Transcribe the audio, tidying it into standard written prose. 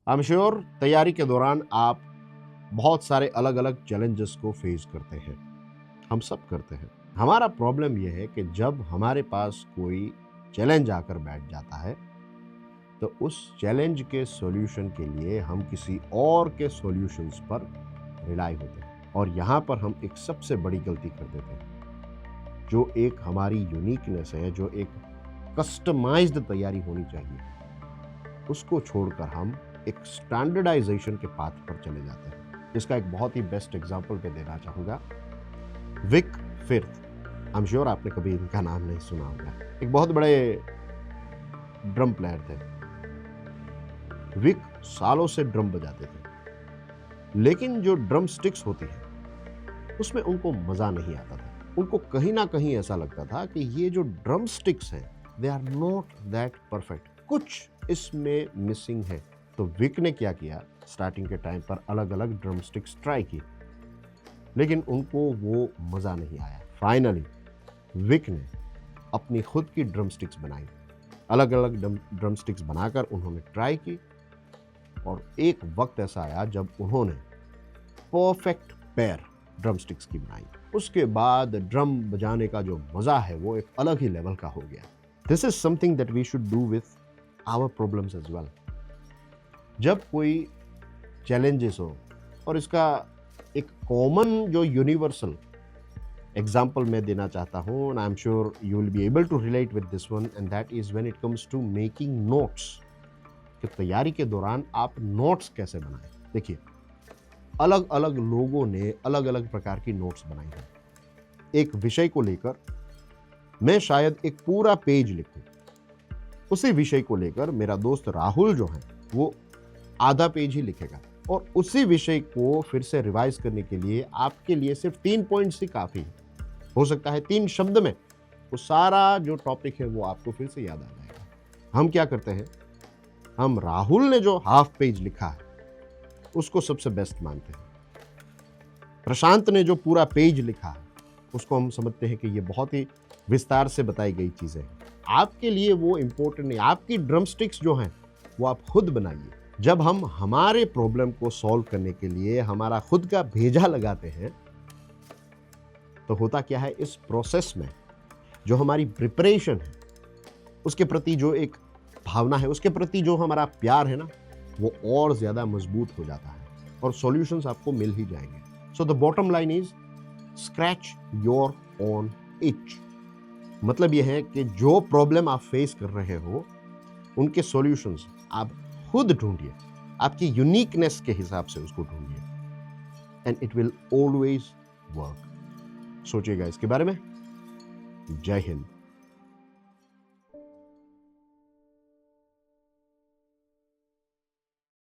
I am sure तैयारी के दौरान आप बहुत सारे अलग अलग चैलेंजेस को फेस करते हैं। हम सब करते हैं। हमारा प्रॉब्लम यह है कि जब हमारे पास कोई चैलेंज आकर बैठ जाता है तो उस चैलेंज के सॉल्यूशन के लिए हम किसी और के सॉल्यूशंस पर रिलाई होते हैं और यहाँ पर हम एक सबसे बड़ी गलती कर देते हैं। जो एक हमारी यूनिकनेस है, जो एक कस्टमाइज्ड तैयारी होनी चाहिए, उसको छोड़कर हम एक स्टैंडर्डाइजेशन के पाथ पर चले जाते हैं। इसका एक बहुत ही बेस्ट एग्जांपल मैं देना चाहूँगा। विक फिर्थ, आई एम श्योर आपने कभी इनका नाम नहीं सुना होगा। एक बहुत बड़े ड्रम प्लेयर थे। विक सालों से ड्रम बजाते थे, लेकिन जो ड्रम स्टिक्स होती है उसमें उनको मजा नहीं आता था। उनको कहीं ना कहीं ऐसा लगता था कि ये जो ड्रम स्टिक्स हैं they are not that perfect, कुछ इसमें मिसिंग है। तो विक ने क्या किया, स्टार्टिंग के टाइम पर अलग अलग ड्रम स्टिक्स ट्राई की, लेकिन उनको वो मजा नहीं आया। फाइनली विक ने अपनी खुद की ड्रम स्टिक्स बनाई। अलग अलग ड्रम स्टिक्स बनाकर उन्होंने ट्राई की और एक वक्त ऐसा आया जब उन्होंने परफेक्ट पेयर ड्रम स्टिक्स की बनाई। उसके बाद ड्रम बजाने का जो मजा है वो एक अलग ही लेवल का हो गया। This is something that we should do with our problems as well. जब कोई चैलेंजेस हो, और इसका एक कॉमन जो यूनिवर्सल एग्जाम्पल मैं देना चाहता हूँ, and I am sure you will be able to relate with this one, and that is when it comes to making notes. कि तैयारी के दौरान आप नोट्स कैसे बनाएं। देखिए, अलग अलग लोगों ने अलग अलग प्रकार की नोट्स बनाई हैं। एक विषय को लेकर मैं शायद एक पूरा पेज लिखूं, उसी विषय को लेकर मेरा दोस्त राहुल जो है वो आधा पेज ही लिखेगा, और उसी विषय को फिर से रिवाइज करने के लिए आपके लिए सिर्फ 3 पॉइंट्स ही काफी है। हो सकता है 3 शब्द में वो सारा जो टॉपिक है वो आपको फिर से याद आ जाएगा। हम क्या करते हैं, हम राहुल ने जो हाफ पेज लिखा है उसको सबसे बेस्ट मानते हैं। प्रशांत ने जो पूरा पेज लिखा है उसको हम समझते हैं कि ये बहुत ही विस्तार से बताई गई चीजें हैं। आपके लिए वो इंपॉर्टेंट नहीं। आपकी ड्रमस्टिक्स जो हैं वो आप खुद बनाइए। जब हम हमारे प्रॉब्लम को सॉल्व करने के लिए हमारा खुद का भेजा लगाते हैं तो होता क्या है, इस प्रोसेस में जो हमारी प्रिपरेशन है, उसके प्रति जो एक भावना है, उसके प्रति जो हमारा प्यार है ना, वो और ज्यादा मजबूत हो जाता है और सॉल्यूशंस आपको मिल ही जाएंगे। So the bottom line is scratch your own etch. मतलब यह है कि जो प्रॉब्लम आप फेस कर रहे हो उनके सॉल्यूशंस आप खुद ढूंढिए, आपकी यूनिकनेस के हिसाब से उसको ढूंढिए, and it will always work. सोचिएगा इसके बारे में। जय हिंद।